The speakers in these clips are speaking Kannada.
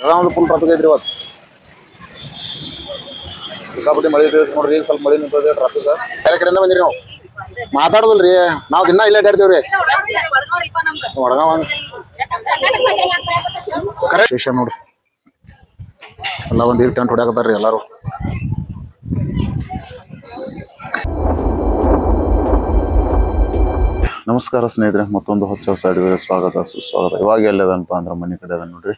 ಒಂದು ಫುಲ್ ಟ್ರಾಫಿಕ್ ಐತ್ರಿ ಇವತ್ತು. ಸಿಕ್ಕಾಪಟ್ಟಿ ಮಳೆ ನೋಡ್ರಿ, ಸ್ವಲ್ಪ ಮಳೆ ನಿಂತದೆ ಟ್ರಾಫಿಕ್. ಬೇರೆ ಕಡೆಯಿಂದ ಬಂದಿರಿ ನಾವು ಮಾತಾಡೋದಿಲ್ರಿ, ನಾವು ದಿನ ಇಲ್ಲೇ ಅಡ್ಡಾಡ್ತೀವ್ರಿ. ಸ್ಟೇಷನ್ ನೋಡ್ರಿ, ಎಲ್ಲ ಒಂದು ಟೆಂಟ್ ಹೊಡ್ಯಾಕತ್ತಾರ್ರಿ ಎಲ್ಲಾರು. ನಮಸ್ಕಾರ ಸ್ನೇಹಿತರೆ, ಮತ್ತೊಂದು ಹೊಸ ಸೈಡ್ಗೆ ಸ್ವಾಗತ ಸುಸ್ವಾಗತ. ಇವಾಗ ಎಲ್ಲದನಪ್ಪ ಅಂದ್ರೆ ಮನೆ ಕಡೆ ಅದ ನೋಡ್ರಿ.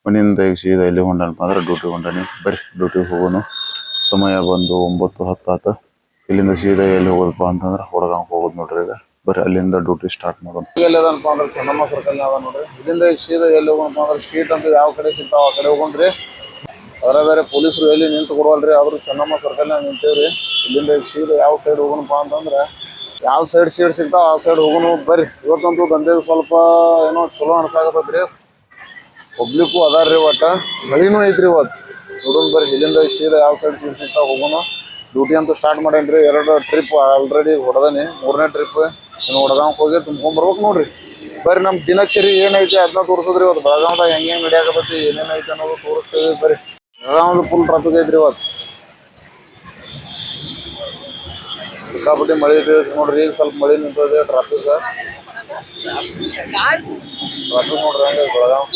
ಮನೆಯಿಂದ ಈಗ ಸೀದಾ ಎಲ್ಲಿ ಹೊಂಡನಪ್ಪ ಅಂದ್ರೆ ಡ್ಯೂಟಿ ಹೊಂಡನಿ. ಬರ್ರಿ ಡ್ಯೂಟಿಗೆ ಹೋಗೋನು. ಸಮಯ ಬಂದು 9:10 ಆತ. ಇಲ್ಲಿಂದ ಸೀದಾ ಎಲ್ಲಿ ಹೋಗೋದಪ್ಪ ಅಂತಂದ್ರೆ ಹೊಡಗಂಗೆ ಹೋಗೋದು ನೋಡ್ರಿ. ಈಗ ಬರ್ರಿ ಅಲ್ಲಿಂದ ಡ್ಯೂಟಿ ಸ್ಟಾರ್ಟ್ ಮಾಡೋದು. ಎಲ್ಲದನಪ್ಪ ಅಂದ್ರೆ ಚೆನ್ನಮ್ಮ ಸರ್ಕಲ್ ಅದ ನೋಡ್ರಿ. ಇಲ್ಲಿಂದ ಸೀದಾ ಎಲ್ಲಿ ಹೋಗೋಣಪ್ಪ ಅಂದ್ರೆ ಸೀಟ್ ಅಂತ ಯಾವ ಕಡೆ ಸಿಗ್ತಾವ ಆ ಕಡೆ ಹೋಗೋಣ್ರಿ. ಬೇರೆ ಬೇರೆ ಪೊಲೀಸರು ಎಲ್ಲಿ ನಿಂತು ಕೊಡವಲ್ರಿ, ಆದ್ರೂ ಚೆನ್ನಮ್ಮ ಸರ್ಕಲ್ ನಿಂತೇವ್ರಿ. ಇಲ್ಲಿಂದ ಸೀದಾ ಯಾವ ಸೈಡ್ ಹೋಗೋಣಪ್ಪ ಅಂತಂದ್ರೆ ಯಾವ ಸೈಡ್ ಸೀಟ್ ಸಿಗ್ತಾವ ಆ ಸೈಡ್ ಹೋಗೋನು. ಬರ್ರಿ ಇವತ್ತಂತೂ ದಂಧೆ ಸ್ವಲ್ಪ ಏನೋ ಚಲೋ ಅನ್ಸಾಕತ್ತೈತ್ರಿ. ಪಬ್ಲಿಕ್ಕು ಅದಾರ್ರಿ, ಒಟ್ಟ ಮಳಿನೂ ಐತ್ರಿ ಇವತ್ತು. ನೋಡೋಣ ಬರ್ರಿ ಇಲ್ಲಿಂದ ಸೀದಾ ಯಾವ ಸೈಡ್ ಸೀಟ್ ಸಿಗ್ತಾವ ಹೋಗೋನು. ಡ್ಯೂಟಿ ಅಂತೂ ಸ್ಟಾರ್ಟ್ ಮಾಡೇನ್ರಿ. 2 ಟ್ರಿಪ್ ಆಲ್ರೆಡಿ ಹೊಡೆದನಿ, 3ನೇ ಟ್ರಿಪ್ ಇನ್ನು ಹೊಡೆದಾವ್ ಹೋಗಿ ತುಂಬ್ಕೊಂಡ್ಬರ್ಬೇಕು ನೋಡ್ರಿ. ಬರ್ರಿ ನಮ್ಮ ದಿನಚರಿ ಏನೈತಿ ಅದನ್ನ ತೋರಿಸೋದ್ರಿ. ಇವತ್ತು ಬೆಳಗಾವ್ದಾಗ ಹೆಂಗೆ ನಡೆಯಾಕತ್ತೈತಿ ಏನೇನೈತಿ ಅನ್ನೋದು ತೋರಿಸ್ತೀವಿ. ಬರ್ರಿ ಬೆಳಗಾವ್ದು ಫುಲ್ ಟ್ರಾಫಿಕ್ ಐತ್ರಿ ಇವತ್ತು. ಸಿಕ್ಕಾಪಟ್ಟಿ ಮಳೆ ನೋಡ್ರಿ, ಈಗ ಸ್ವಲ್ಪ ಮಳೆ ನಿಂತದೆ ಟ್ರಾಫಿಕ್ ನೋಡ್ರಿ ಹಂಗೆ ಬೆಳಗಾವ್.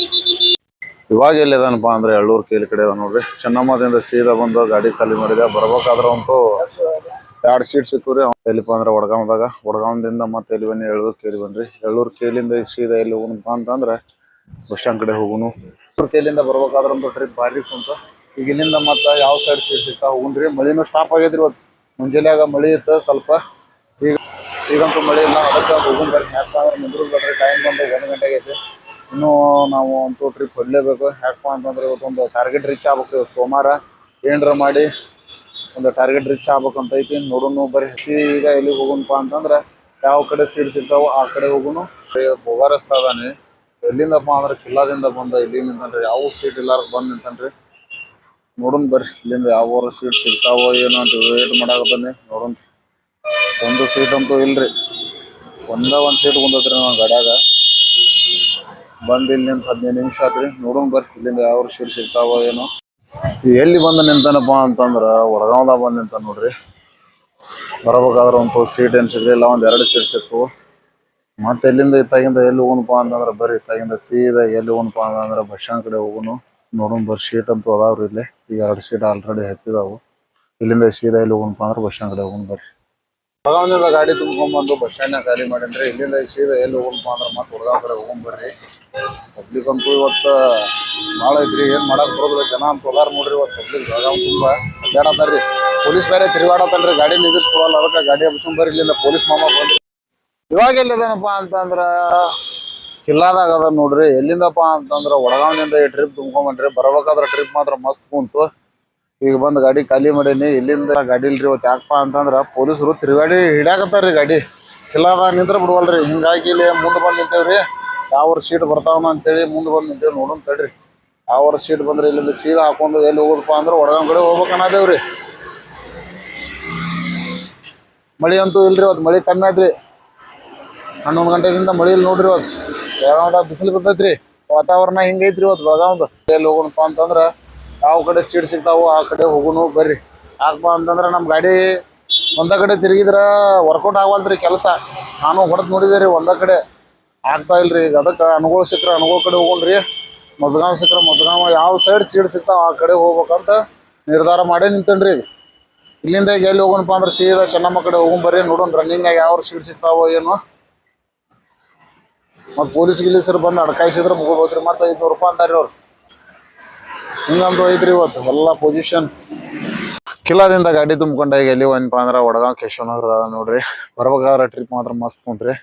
ಇವಾಗ ಎಲ್ಲಿದಾನಪ್ಪ ಅಂದ್ರೆ ಎಳ್ಳೂರು ಕೇಲಿ ಕಡೆ ಅದ ನೋಡ್ರಿ. ಚೆನ್ನಮ್ಮದಿಂದ ಸೀದಾ ಬಂದು ಗಾಡಿ ಖಾಲಿ ಮಾಡಿದೆ. ಬರ್ಬೇಕಾದ್ರೆ ಅಂತೂ 2 ಸೀಟ್ ಸಿಕ್ಕವ್ರಿ. ಎಲ್ಲಿಪ್ಪ ಅಂದ್ರೆ ವಡಗಾಂವದಿಂದ ಮತ್ತೆ ಎಲ್ಲಿ ಬನ್ನಿ ಎಳ್ಳೂರು ಕೇಲಿ ಬನ್ರಿ. ಎಳ್ಳೂರು ಕೇಲಿಂದ ಈಗ ಸೀದಾ ಎಲ್ಲಿ ಹೋಗೋಣಪ್ಪ ಅಂತಂದ್ರೆ ಬಸ್ ಸ್ಟ್ಯಾಂಡ್ ಕಡೆ ಹೋಗುನು. ಎಳ್ಳೂರು ಕೇಲಿಂದ ಬರ್ಬೇಕಾದ್ರಂತೂ ಟ್ರಿಪ್ ಭಾರಿ ಕುಂತ. ಈಗ ಇಲ್ಲಿಂದ ಮತ್ತೆ ಯಾವ ಸೈಡ್ ಸೀಟ್ ಸಿಗ್ತಾವ ಹೋಗುಣ್ರಿ. ಮಳಿನೂ ಸ್ಟಾಪ್ ಆಗೈತ್ರಿ ಇವತ್ತು. ಮುಂಜಾನೆಯಾಗ ಮಳೆ ಇತ್ತು ಸ್ವಲ್ಪ, ಈಗಂತೂ ಮಳೆ ಇಲ್ಲ. ಅದಕ್ಕೆ ಹೋಗೋಣ ಬರ್ರಿ. ಯಾಕಂದ್ರೆ ಮುಂದ್ರದ್ದು ಬರ್ರಿ ಟೈಮ್ ಬಂದು 1 ಗಂಟೆಗೆ ಐತಿ. ಇನ್ನೂ ನಾವು ಅಂತೂ ಟ್ರಿಪ್ ಹೊಡಲೇಬೇಕು. ಯಾಕಪ್ಪ ಅಂತಂದ್ರೆ ಇವತ್ತೊಂದು ಟಾರ್ಗೆಟ್ ರೀಚ್ ಆಗ್ಬೇಕು. ಇವತ್ತು ಸೋಮವಾರ ಏನರ ಮಾಡಿ ಒಂದು ಟಾರ್ಗೆಟ್ ರೀಚ್ ಆಗ್ಬೇಕಂತ ಐತಿ. ನೋಡೋಣ ಬರ್ರಿ. ಈಗ ಎಲ್ಲಿಗೆ ಹೋಗೋಣಪ್ಪ ಅಂತಂದ್ರೆ ಯಾವ ಕಡೆ ಸೀಟ್ ಸಿಗ್ತಾವ ಆ ಕಡೆ ಹೋಗೋನು. ಬೋಗಾರಸ್ತಾ ಅದಾನೆ. ಎಲ್ಲಿಂದಪ್ಪ ಅಂದ್ರೆ ಕಿಲ್ಲಾದಿಂದ ಬಂದ ಇಲ್ಲಿ ನಿಂತನ್ರಿ. ಯಾವ ಸೀಟ್ ಇಲ್ಲಾರ ಬಂದು ನಿಂತನ್ರಿ. ನೋಡೋಣ ಬರ್ರಿ ಇಲ್ಲಿಂದ ಯಾವ ಸೀಟ್ ಸಿಗ್ತಾವೋ ಏನೋ ಅಂತ ವೇಟ್ ಮಾಡಾಕತ್ತಾನೆ. ನೋಡೋಣ. ಒಂದು ಸೀಟ್ ಅಂತೂ ಇಲ್ರಿ, ಒಂದು ಸೀಟ್ ಕುಂದತ್ರಿ ನಾವು ಗಾಡ್ಯಾಗ. ಬಂದು ಇಲ್ಲಿ ನಿಂತು 15 ನಿಮಿಷ ಆತ್ರಿ. ನೋಡೋಣ ಬರ್ರಿ ಇಲ್ಲಿಂದ ಯಾವ ಸೀಟ್ ಸಿಗ್ತಾವೋ ಏನೋ. ಎಲ್ಲಿ ಬಂದು ನಿಂತಾನಪ್ಪ ಅಂತಂದ್ರೆ ವಡಗಾಂವದಾಗ ಬಂದು ನಿಂತಾನ ನೋಡ್ರಿ. ಬರಬೇಕಾದ್ರೆ ಒಂದು ಸೀಟ್ ಏನು ಸಿಗಲಿಲ್ಲ, 1-2 ಸೀಟ್ ಸಿಕ್ಕು. ಮತ್ತೆ ಎಲ್ಲಿಂದ ಇತ್ತಾಗಿಂದ ಎಲ್ಲಿ ಹೋಗೋಣಪ್ಪ ಅಂತಂದ್ರೆ ಬರ್ರಿ ಇತ್ತಾಗಿಂದ ಸೀದಾ ಎಲ್ಲಿ ಹೋಗೋಣಪ್ಪ ಅಂತಂದ್ರೆ ಬಸ್ ಸ್ಟ್ಯಾಂಡ್ ಕಡೆ ಹೋಗೋನು. ನೋಡೋಣ ಬರ್ರಿ ಸೀಟ್ ಅಂತೂ ಅದಾವ್ರಿ ಇಲ್ಲಿ. ಈಗ 2 ಸೀಟ್ ಆಲ್ರೆಡಿ ಹತ್ತಿದಾವು. ಇಲ್ಲಿಂದ ಸೀದಾ ಎಲ್ಲಿ ಹೋಗೋಣಪ್ಪ ಅಂದ್ರೆ ಬಸ್ ಸ್ಟ್ಯಾಂಡ್ ಕಡೆ ಹೋಗೋಣ ಬರ್ರಿ. ವಡಗಾಂವದಿಂದ ಗಾಡಿ ತುಂಬ್ಕೊಂಡ್ಬಂದು ಬಸ್ ಸ್ಟ್ಯಾಂಡ್ನಾಗ ಖಾಲಿ ಮಾಡೇನ್ರಿ. ಇಲ್ಲಿಂದ ಸೀದಾ ಎಲ್ಲಿ ಹೋಗೋಣಪ್ಪ ಅಂದ್ರೆ ಮತ್ತೆ ವಡಗಾಂವ ಕಡೆ ಹೋಗೋಣ ಬರ್ರಿ. ಪಬ್ಲಿಕ್ ಅಂತೂ ಇವತ್ತು ಭಾಳ ಐತ್ರಿ, ಏನು ಮಾಡಕ್ಕೆ ಬರೋದಿಲ್ಲ. ಜನ ಅಂತೂ ಅದಾರ ನೋಡ್ರಿ ಇವತ್ತು. ಪಬ್ಲಿಕ್ ಬೆಳಗಾವ್ ತುಂಬ ಅಡ್ಡಾಡತ್ತಾರ್ರಿ. ಪೊಲೀಸ್ ಬೇರೆ ತಿರುಗಾಡತ್ತಲ್ರಿ, ಗಾಡಿ ನಿಂದಿರ್ಸ್ಕೊಳಲ್ಲ. ಅದಕ್ಕೆ ಗಾಡಿ ಹಬ್ಸ್ಕೊಂಡ್ ಬರ್ರಿ. ಇಲ್ಲಿಂದ ಪೊಲೀಸ್ ಮಾಮ ಬಂದ್ರಿ. ಇವಾಗ ಎಲ್ಲಿದೇನಪ್ಪ ಅಂತಂದ್ರೆ ಕಿಲ್ಲಾದಾಗ ಅದ ನೋಡ್ರಿ. ಎಲ್ಲಿಂದಪ್ಪ ಅಂತಂದ್ರೆ ವಡಗಾಂವದಿಂದ ಈ ಟ್ರಿಪ್ ತುಂಬ್ಕೊಂಬಂದ್ರಿ. ಬರ್ಬೇಕಾದ್ರೆ ಟ್ರಿಪ್ ಮಾತ್ರ ಮಸ್ತ್ ಕುಂತು. ಈಗ ಬಂದು ಗಾಡಿ ಖಾಲಿ ಮಾಡೀನಿ. ಇಲ್ಲಿಂದ ಗಾಡಿ ಇಲ್ರಿ ಇವತ್ತು. ಯಾಕಪ್ಪ ಅಂತಂದ್ರೆ ಪೊಲೀಸರು ತಿರುಗಾಡಿ ಹಿಡ್ಯಾಕತ್ತಾರ್ರಿ ಗಾಡಿ. ಕಿಲ್ಲಾದಾಗ ನಿಂತ್ರ ಬಿಡುವಲ್ರಿ. ಹಿಂಗಾಗಿ ಇಲ್ಲಿ ಮುಂದೆ ಬಂದು ನಿಂತೇವ್ರಿ. ಯಾವ ಸೀಟ್ ಬರ್ತಾವನ ಅಂತೇಳಿ ಮುಂದೆ ಬಂದು ನಿಂತೇವಿ. ನೋಡೋಣ ತಡ್ರಿ ಯಾವ ಸೀಟ್ ಬಂದ್ರೆ ಇಲ್ಲಿಂದ ಸೀದಾ ಹಾಕೊಂಡು ಎಲ್ಲಿ ಹೋಗೋದಪ್ಪ ಅಂದ್ರೆ ವಡಗಾಂವ ಕಡೆ ಹೋಗ್ಬೇಕು ಅನ್ನದೇವ್ರಿ. ಮಳಿ ಅಂತೂ ಇಲ್ರಿ ಇವತ್ತು. ಮಳಿ ಕಮ್ಮಿ ಆಯ್ತ್ರಿ. 11 ಗಂಟೆಗಿಂತ ಮಳಿ ಇಲ್ಲಿ ನೋಡ್ರಿ ಇವತ್ತು. ಬೆಳಗಾವ್ದಾಗ ಬಿಸಿಲು ಬಿದ್ದೈತ್ರಿ. ವಾತಾವರಣ ಹಿಂಗೈತ್ರಿ ಇವತ್ತು ಬೆಳಗಾವ್ದು. ಎಲ್ಲಿ ಹೋಗೋಣಪ್ಪ ಅಂತಂದ್ರೆ ಯಾವ ಕಡೆ ಸೀಟ್ ಸಿಗ್ತಾವೋ ಆ ಕಡೆ ಹೋಗೋನು ಬರ್ರಿ. ಯಾಕಪ್ಪ ಅಂತಂದ್ರೆ ನಮ್ಮ ಗಾಡಿ ಒಂದ ಕಡೆ ತಿರುಗಿದ್ರೆ ವರ್ಕೌಟ್ ಆಗವಲ್ತ್ರಿ ಕೆಲಸ. ನಾನು ಹೊಡೆದು ನೋಡಿದೆ ರೀ, ಒಂದ ಕಡೆ ಆಗ್ತಾ ಇಲ್ರಿ. ಈಗ ಅದಕ್ಕೆ ಅನುಗುಳ ಸಿಕ್ಕರೆ ಅನುಗುಳ ಕಡೆ ಹೋಗೋಣ್ರಿ. ಮಜ್ಗಾಂವ್ ಸಿಕ್ಕರೆ ಮಜ್ಗಾಂವ. ಯಾವ ಸೈಡ್ ಸೀಟ್ ಸಿಗ್ತಾವ ಆ ಕಡೆ ಹೋಗ್ಬೇಕಂತ ನಿರ್ಧಾರ ಮಾಡೇ ನಿಂತೇನ್ರಿ. ಇಲ್ಲಿಂದ ಈಗ ಎಲ್ಲಿ ಹೋಗೋಣಪ್ಪ ಅಂದ್ರೆ ಸೀದಾ ಚೆನ್ನಮ್ಮ ಕಡೆ ಹೋಗೋಣ ಬರ್ರಿ. ನೋಡೋಣ ರನ್ನಿಂಗ್ನಾಗ ಯಾವ ಸೀಟ್ ಸಿಗ್ತಾವೋ ಏನೋ. ಮತ್ತು ಪೊಲೀಸ್ ಗಿಲೀಸರು ಬಂದು ಅಡ್ಕಾಯಿಸಿದ್ರೆ ಮುಗೋದ್ರಿ. ಮತ್ತು 500 ರೂಪಾಯಿ ಅಂತಾರ್ರಿ ಅವ್ರು. ಹಿಂಗಂತೂ ಐತ್ರಿ ಇವತ್ತು ಎಲ್ಲ ಪೊಸಿಷನ್. ಕಿಲ್ಲಾದಿಂದ ಗಾಡಿ ತುಂಬ್ಕೊಂಡಾಗ ಎಲ್ಲಿ ಏನಪ್ಪ ಅಂದ್ರೆ ವಡಗಾಂವ್ ಕೇಶವನಗರ ಅದ ನೋಡ್ರಿ. ಬರ್ಬೇಕಾದ್ರೆ ಟ್ರಿಪ್ ಮಾತ್ರ ಮಸ್ತ್ ಕುಂತ್ರಿ.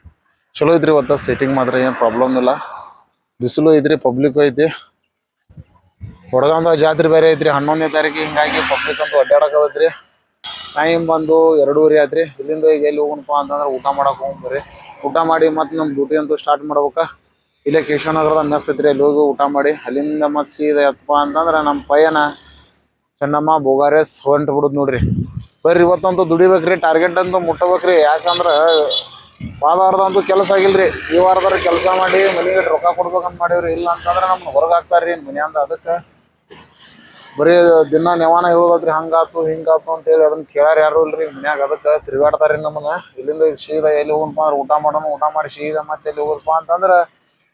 ಚಲೋ ಐತ್ರಿ ಇವತ್ತು. ಸೀಟಿಂಗ್ ಮಾತ್ರ ಏನು ಪ್ರಾಬ್ಲಮ್ ಇಲ್ಲ. ಬಿಸಿಲು ಐತ್ರಿ, ಪಬ್ಲಿಕ್ ಐತಿ. ವಡಗಾಂವದಾಗ ಜಾತ್ರೆ ಬೇರೆ ಐತ್ರಿ 11ನೇ ತಾರೀಕು. ಹಿಂಗಾಗಿ ಪಬ್ಲಿಕ್ ಅಂತೂ ಅಡ್ಡಾಡಕತ್ತೈತ್ರಿ. ಟೈಮ್ ಬಂದು 2:30 ಆಯ್ತ್ರಿ. ಇಲ್ಲಿಂದ ಈಗ ಎಲ್ಲಿ ಹೋಗೋಣಪ್ಪ ಅಂತಂದ್ರೆ ಊಟ ಮಾಡಕ್ಕೆ ಹೋಗೋಣ ಬರ್ರಿ. ಊಟ ಮಾಡಿ ಮತ್ತು ನಮ್ಮ ಡ್ಯೂಟಿ ಅಂತೂ ಸ್ಟಾರ್ಟ್ ಮಾಡ್ಬೇಕಾ. ಇಲ್ಲೇ ಕೇಶವನಗರದ ಮೆಸ್ ಐತ್ರಿ, ಅಲ್ಲಿ ಹೋಗಿ ಊಟ ಮಾಡಿ ಅಲ್ಲಿಂದ ಮತ್ತು ಸೀದಾ ಎತ್ತಪ್ಪ ಅಂತಂದ್ರೆ ನಮ್ಮ ಪಯ್ಯನ ಚೆನ್ನಮ್ಮ ಬೋಗಾರೆಸ್ ಹೊಂಟು ಬಿಡುದು ನೋಡ್ರಿ. ಬರ್ರಿ ಇವತ್ತಂತೂ ದುಡಿಬೇಕ್ರಿ. ಟಾರ್ಗೆಟ್ ಅಂತೂ ಮುಟ್ಟಬೇಕ್ರಿ. ಯಾಕಂದ್ರೆ ವಾರದಂತೂ ಕೆಲಸ ಆಗಿಲ್ರಿ. ಈ ವಾರದಾರ ಕೆಲಸ ಮಾಡಿ ಮನೆಗೆ ರೊಕ್ಕ ಕೊಡ್ಬೇಕಂತ ಮಾಡೀವ್ರಿ. ಇಲ್ಲ ಅಂತಂದ್ರೆ ನಮ್ಗೆ ಹೊರಗೆ ಹಾಕ್ತಾರ್ರಿ ಮನ್ಯಾಂದ. ಅದಕ್ಕೆ ಬರೀ ದಿನ ನೆವಾನ ಹೇಳೋದ್ರಿ ಹಂಗಾತು ಹಿಂಗಾತು ಅಂತೇಳಿ ಅದನ್ನ ಕೇಳಾರ ಯಾರು ಇಲ್ರಿ ಮನ್ಯಾಗ. ಅದಕ್ಕೆ ತಿರುಗಾಡ್ತಾರ್ರಿ ನಮ್ಮನ್ನ. ಇಲ್ಲಿಂದ ಸೀದಾ ಎಲ್ಲಿ ಹೋಗಣಪ್ಪ ಅಂದ್ರೆ ಊಟ ಮಾಡೋಣ, ಊಟ ಮಾಡಿ ಸೀದಾ ಮತ್ತೆ ಎಲ್ಲಿ ಹೋಗಪ್ಪ ಅಂತಂದ್ರ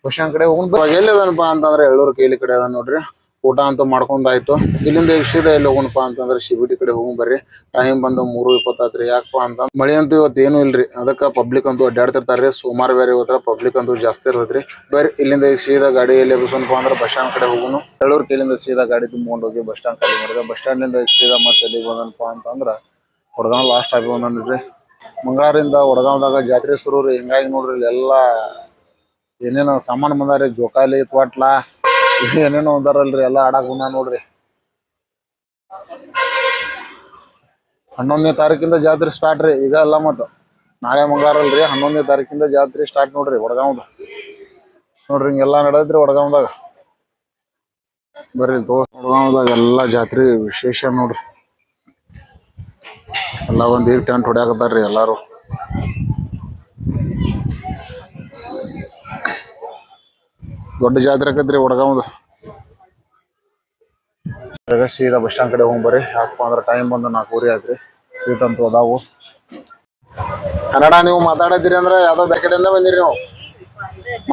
ಬಸ್ಟ್ಯಾಂಡ್ ಕಡೆ ಹೋಗೋಣ. ಎಲ್ಲಿ ಅದನಪ್ಪ ಅಂತಂದ್ರೆ ಎಳ್ಳೂರು ಕೇಲಿ ಕಡೆ ಅದ ನೋಡ್ರಿ. ಊಟ ಅಂತೂ ಮಾಡ್ಕೊಂಡಾಯ್ತು. ಇಲ್ಲಿಂದ ಈಗ ಸೀದಾ ಎಲ್ಲಿ ಹೋಗೋಣಪ್ಪ ಅಂತಂದ್ರೆ CBT ಕಡೆ ಹೋಗಿ ಬರ್ರಿ. ಟೈಮ್ ಬಂದು 3:20 ಯಾಕಪ್ಪ ಅಂತ ಮಳೆ ಅಂತೂ ಇವತ್ತು ಏನು ಇಲ್ರಿ. ಅದಕ್ಕೆ ಪಬ್ಲಿಕ್ ಅಂತೂ ಅಡ್ಡಾಡ್ತಿರ್ತಾರ್ರಿ. ಸೋಮವಾರ ಬೇರೆ ಇವತ್ತರ ಪಬ್ಲಿಕ್ ಅಂತೂ ಜಾಸ್ತಿ ಇರೋದ್ರಿ. ಬರ್ರಿ ಇಲ್ಲಿಂದ ಈಗ ಸೀದಾ ಗಾಡಿ ಎಲ್ಲಿ ಎಬ್ಸೋಣಪ್ಪ ಅಂದ್ರೆ ಬಸ್ ಸ್ಟ್ಯಾಂಡ್ ಕಡೆ ಹೋಗೋಣ. ಎಳ್ಳೂರು ಕೇಲಿಂದ ಸೀದಾ ಗಾಡಿ ತುಂಬಿಕೊಂಡು ಹೋಗಿ ಬಸ್ ಸ್ಟ್ಯಾಂಡ್ ಖಾಲಿ ಮಾಡಿದೆ. ಬಸ್ ಸ್ಟ್ಯಾಂಡ್ನಿಂದ ಸೀದಾ ಮತ್ತೆ ಎಲ್ಲಿಗೆ ಬಂದನಪ್ಪ ಅಂತಂದ್ರೆ ವಡಗಾಂವ್ ಲಾಸ್ಟ್ ಆಗಿ ಬಂದನ್ರಿ. ಮಂಗಳಾರಿಂದ ವಡಗಾಂವ್ದಾಗ ಜಾತ್ರೆ ಶುರು ರೀ. ಹಿಂಗಾಗಿ ನೋಡ್ರಿ ಎಲ್ಲ ಏನೇನೋ ಸಾಮಾನು ಬಂದಾರಿ. ಜೋಕಾಲಿ ತ್ವಾಟ್ಲ ಏನೇನೋ ಒಂದಾರಲ್ರಿ ಎಲ್ಲ ಆಡಾಕ್ ಬಂದ ನೋಡ್ರಿ. 11ನೇ ತಾರೀಕಿಂದ ಜಾತ್ರೆ ಸ್ಟಾರ್ಟ್ ರೀ. ಈಗ ಎಲ್ಲ ಮತ್ತ ನಾಳೆ ಮಂಗಳಾರ ಅಲ್ರಿ. 11ನೇ ತಾರೀಕಿಂದ ಜಾತ್ರೆ ಸ್ಟಾರ್ಟ್ ನೋಡ್ರಿ ವಡಗಾಂವ್ದ. ನೋಡ್ರಿ ಹಿಂಗೆಲ್ಲ ನಡೆದ್ರಿ ವಡಗಾಂವ್ದಾಗ. ಬರ್ರಿ ವಡಗಾಂವ್ದಾಗ ಎಲ್ಲ ಜಾತ್ರೆ ವಿಶೇಷ ನೋಡ್ರಿ. ಎಲ್ಲ ಒಂದ್ ಈಗ ಟೆಂಟ್ ಹೊಡ್ಯಾಕತ್ತಾರ್ರಿ ಎಲ್ಲಾರು. ದೊಡ್ಡ ಜಾತ್ರೆ ಆಕತ್ರಿ ವಡಗಾಂವ್ದ. ಸೀದಾ ಬಸ್ ಸ್ಟ್ಯಾಂಡ್ ಕಡೆ ಹೋಗಿ ಬರ್ರಿ. ಯಾಕಪ್ಪ ಅಂದ್ರೆ ಟೈಮ್ ಬಂದು 4:30 ಆಯ್ತ್ರಿ. ಸೀಟ್ ಅಂತೂ ಅದಾವು. ಕನ್ನಡ ನೀವು ಮಾತಾಡತ್ತೀರಿ ಅಂದ್ರೆ ಯಾವ್ದೋ ಬ್ಯಾಕಡೆಯಿಂದ ಬಂದಿರಿ ನೀವು.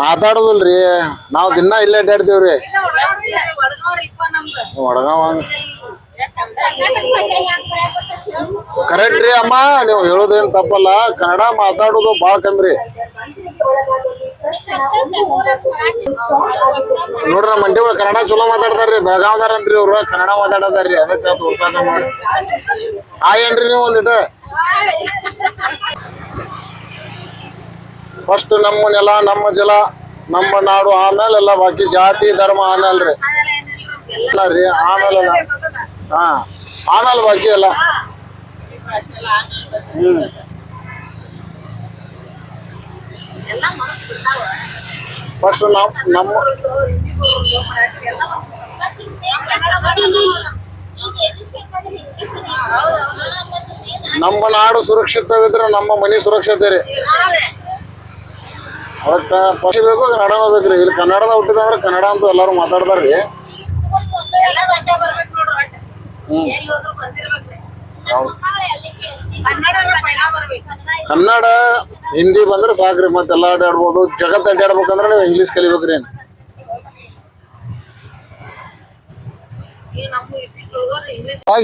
ಮಾತಾಡೋದಿಲ್ರಿ. ನಾವು ದಿನ ಇಲ್ಲೇ ಅಡ್ಡಾಡ್ತೀವ್ರಿ. ವಡಗಾಂವ್ ಕರೆಕ್ಟ್ ರೀ ಅಮ್ಮ. ನೀವು ಹೇಳೋದೇನು ತಪ್ಪಲ್ಲ. ಕನ್ನಡ ಮಾತಾಡೋದು ಭಾಳ ಕಮ್ಮಿ ರೀ. ನೋಡ್ರಿ ನಮ್ಮ ಮಂದಿಗಳು ಕನ್ನಡ ಚಲೋ ಮಾತಾಡ್ತಾರ್ರಿ. ಬೆಳಗಾವ್ದಾರ ಅಂತ್ರಿ ಇವ್ರು ಕನ್ನಡ ಮಾತಾಡತಾರ್ರಿ. ಅದಕ್ಕೆ ತೋರ್ಸಾಕ ಏನ್ರಿ ನೀವು ಒಂದಿಟ ಫಸ್ಟ್ ನಮ್ಮ ನೆಲ ನಮ್ಮ ಜಲ ನಮ್ಮ ನಾಡು, ಆಮೇಲೆ ಎಲ್ಲ ಬಾಕಿ ಜಾತಿ ಧರ್ಮ ಆಮೇಲೆ ರೀ. ಆಮೇಲೆ ಆಮೇಲೆ ಬಾಕಿ ಎಲ್ಲ. ಫಸ್ಟ್ ನಮ್ಮ ನಮ್ಮ ನಾಡು ಸುರಕ್ಷಿತವಿದ್ರೆ ನಮ್ಮ ಮನೆ ಸುರಕ್ಷತೆ ರೀ. ಅದಕ್ಕೆ ಫಸ್ಟ್ ಬೇಕು ಕನ್ನಡ ಬೇಕ್ರಿ. ಇಲ್ಲಿ ಕನ್ನಡದ ಹುಟ್ಟಿದಂದ್ರೆ ಕನ್ನಡ ಅಂತೂ ಎಲ್ಲಾರು ಮಾತಾಡ್ತಾರ್ರಿ. ಕನ್ನಡ ಹಿಂದಿ ಬಂದ್ರೆ ಸಾಕ್ರಿ. ಮತ್ತೆಲ್ಲ ಅಡ್ಡಾಡ್ಬೋದು. ಜಗತ್ತು ಅಡ್ಡಾಡ್ಬೇಕಂದ್ರೆ ನೀವು ಇಂಗ್ಲೀಷ್ ಕಲಿಬೇಕ್ರಿ.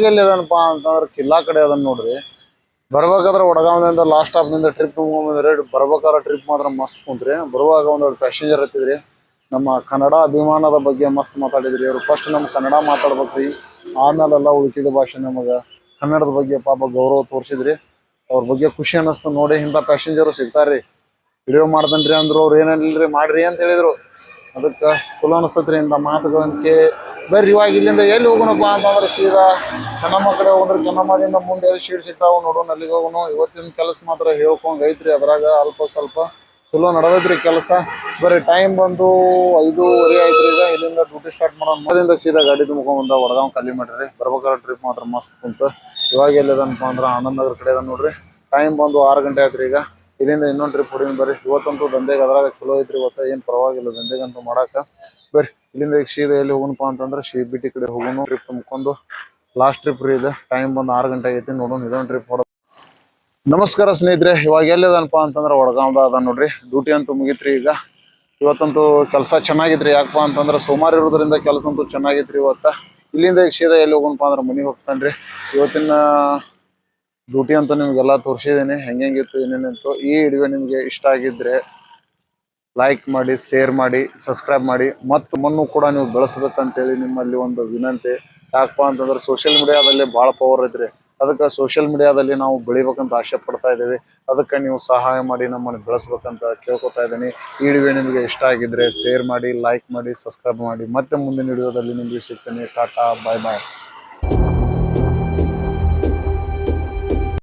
ಎಲ್ಲಿದನಪ್ಪ ಅಂತಂದ್ರೆ ಕಿಲ್ಲಾ ಕಡೆ ಅದನ್ನ ನೋಡ್ರಿ. ಬರ್ಬೇಕಾದ್ರೆ ವಡಗಾಂವ್ದಿಂದ ಲಾಸ್ಟ್ ಸ್ಟಾಪ್ನಿಂದ ಟ್ರಿಪ್ ಬಂದ್ರೆ ಬರ್ಬೇಕಾದ್ರೆ ಟ್ರಿಪ್ ಮಾತ್ರ ಮಸ್ತ್ ಕುಂತ್ರಿ. ಬರುವಾಗ ಒಂದೆರಡು ಪ್ಯಾಸೆಂಜರ್ ಹತ್ತಿದ್ರಿ. ನಮ್ಮ ಕನ್ನಡ ಅಭಿಮಾನದ ಬಗ್ಗೆ ಮಸ್ತ್ ಮಾತಾಡಿದ್ರಿ ಅವರು. ಫಸ್ಟ್ ನಮ್ಮ ಕನ್ನಡ ಮಾತಾಡ್ಬೇಕ್ರಿ. ಆಮೇಲೆಲ್ಲ ಉಳ್ಕಿದ ಭಾಷೆ ನಮಗೆ ಕನ್ನಡದ ಬಗ್ಗೆ ಪಾಪ ಗೌರವ ತೋರಿಸಿದ್ರಿ. ಅವ್ರ ಬಗ್ಗೆ ಖುಷಿ ಅನ್ನಿಸ್ತು ನೋಡಿ. ಇಂಥ ಪ್ಯಾಸೆಂಜರು ಸಿಗ್ತಾರ್ರಿ. ವಿಡಿಯೋ ಮಾಡ್ತೇನ್ರಿ ಅಂದ್ರು. ಅವ್ರು ಏನಿಲ್ರಿ ಮಾಡ್ರಿ ಅಂತ ಹೇಳಿದ್ರು. ಅದಕ್ಕೆ ಚಲೋ ಅನಿಸ್ತತ್ರಿ ಇಂಥ ಮಾತುಗಳಂತೆ. ಬರ್ರಿ ಇವಾಗ ಇಲ್ಲಿಂದ ಎಲ್ಲಿ ಹೋಗೋಣಪ್ಪ ಅಂತಂದ್ರೆ ಸೀದಾ ಚೆನ್ನಮ್ಮ ಕಡೆ ಹೋಗ್ರಿ. ಚೆನ್ನಮ್ಮದಿಂದ ಮುಂದೆ ಎಲ್ಲಿ ಶೀಟ್ ಸಿಗ್ತಾವ ನೋಡೋಣ, ಅಲ್ಲಿಗೆ ಹೋಗೋಣ. ಇವತ್ತಿನ ಕೆಲಸ ಮಾತ್ರ ಹೇಳ್ಕೊಂಡ್ ಐತ್ರಿ. ಅದ್ರಾಗ ಅಲ್ಪ ಸ್ವಲ್ಪ ಚಲೋ ನಡೆದೈತ್ರಿ ಕೆಲಸ. ಬರ್ರಿ ಟೈಮ್ ಬಂದು 5:30 ಆಯ್ತ್ರಿ. ಈಗ ಇಲ್ಲಿಂದ ಡ್ಯೂಟಿ ಸ್ಟಾರ್ಟ್ ಮಾಡೋಣ. ಅದರಿಂದ ಸೀದಾ ಗಾಡಿ ತುಂಬ್ಕೊಂಡ್ ವಡಗಾಂವ್ ಖಾಲಿ ಮಾಡಿರಿ. ಬರ್ಬೇಕಾದ್ರೆ ಟ್ರಿಪ್ ಮಾತ್ರ ಮಸ್ತ್ ಕುಂತು. ಇವಾಗ ಎಲ್ಲಿದನಪ್ಪ ಅಂದ್ರೆ ಆನಂದ್ ನಗರ್ ಕಡೆ ಅದ ನೋಡ್ರಿ. ಟೈಮ್ ಬಂದು 6 ಗಂಟೆ ಆಯ್ತ್ರಿ. ಈಗ ಇಲ್ಲಿಂದ ಇನ್ನೊಂದು ಟ್ರಿಪ್ ಹೊಡಿನ ಬರ್ರಿ. ಇವತ್ತಂತೂ ದಂಧೆಗೆ ಅದ್ರಾಗ ಚಲೋ ಐತ್ರಿ. ಇವತ್ತು ಏನು ಪರವಾಗಿಲ್ಲ ದಂಧೆಗಂತೂ ಮಾಡಾಕ. ಬರ್ರಿ ಇಲ್ಲಿಂದ ಈಗ ಸೀದಾ ಎಲ್ಲಿ ಹೋಗೋಣಪ್ಪ ಅಂತಂದ್ರೆ CBT ಕಡೆ ಹೋಗೋಣ. ಟ್ರಿಪ್ ತುಂಬ್ಕೊಂಡು ಲಾಸ್ಟ್ ಟ್ರಿಪ್ ರೀ ಇದು. ಟೈಮ್ ಬಂದು 6 ಗಂಟೆ ಆಗೈತಿ. ನೋಡೋಣ ಇದೊಂದು ಟ್ರಿಪ್ ಹೊಡೋದು. ನಮಸ್ಕಾರ ಸ್ನೇಹಿತರೆ. ಇವಾಗ ಎಲ್ಲಿದನಪ್ಪ ಅಂತಂದ್ರೆ ವಡಗಾಂವ್ದ ಅದ ನೋಡ್ರಿ. ಡ್ಯೂಟಿ ಅಂತೂ ಮುಗಿತ್ರಿ. ಈಗ ಇವತ್ತಂತೂ ಕೆಲಸ ಚೆನ್ನಾಗಿತ್ರಿ. ಯಾಕಪ್ಪ ಅಂತಂದ್ರೆ ಸೋಮವಾರ ಇರೋದ್ರಿಂದ ಕೆಲಸ ಅಂತೂ ಚೆನ್ನಾಗಿತ್ರಿ ಇವತ್ತು. ಇಲ್ಲಿಂದ ಈಗ ಸೀದಾ ಎಲ್ಲಿ ಹೋಗೋಣಪ್ಪ ಅಂದ್ರೆ ಮನೆಗೆ ಹೋಗ್ತಾನ್ರಿ. ಇವತ್ತಿನ ಡ್ಯೂಟಿ ಅಂತೂ ನಿಮ್ಗೆಲ್ಲ ತೋರಿಸಿದ್ದೀನಿ ಹೆಂಗಿತ್ತು ಏನೇನಿತ್ತು. ಈ ವಿಡಿಯೋ ನಿಮಗೆ ಇಷ್ಟ ಆಗಿದ್ರೆ ಲೈಕ್ ಮಾಡಿ, ಶೇರ್ ಮಾಡಿ, ಸಬ್ಸ್ಕ್ರೈಬ್ ಮಾಡಿ. ಮತ್ತು ಮಣ್ಣು ಕೂಡ ನೀವು ಬೆಳೆಸ್ಬೇಕಂತೇಳಿ ನಿಮ್ಮಲ್ಲಿ ಒಂದು ವಿನಂತಿ. ಯಾಕಪ್ಪ ಅಂತಂದ್ರೆ ಸೋಷಿಯಲ್ ಮೀಡಿಯಾದಲ್ಲಿ ಭಾಳ ಪವರ್ ಐತ್ರಿ. ಅದಕ್ಕೆ ಸೋಷಿಯಲ್ ಮೀಡಿಯಾದಲ್ಲಿ ನಾವು ಬೆಳಿಬೇಕಂತ ಆಸೆ ಪಡ್ತಾ ಇದ್ದೀವಿ. ಅದಕ್ಕೆ ನೀವು ಸಹಾಯ ಮಾಡಿ ನಮ್ಮನ್ನು ಬೆಳೆಸ್ಬೇಕಂತ ಕೇಳ್ಕೊತಾ ಇದ್ದೀನಿ. ಈ ವಿಡಿಯೋ ನಿಮಗೆ ಇಷ್ಟ ಆಗಿದ್ರೆ ಶೇರ್ ಮಾಡಿ, ಲೈಕ್ ಮಾಡಿ, ಸಬ್ಸ್ಕ್ರೈಬ್ ಮಾಡಿ. ಮತ್ತೆ ಮುಂದಿನ ವಿಡಿಯೋದಲ್ಲಿ ನಿಮಗೆ ಸಿಗ್ತೇನೆ. ಟಾಟಾ, ಬಾಯ್ ಬಾಯ್.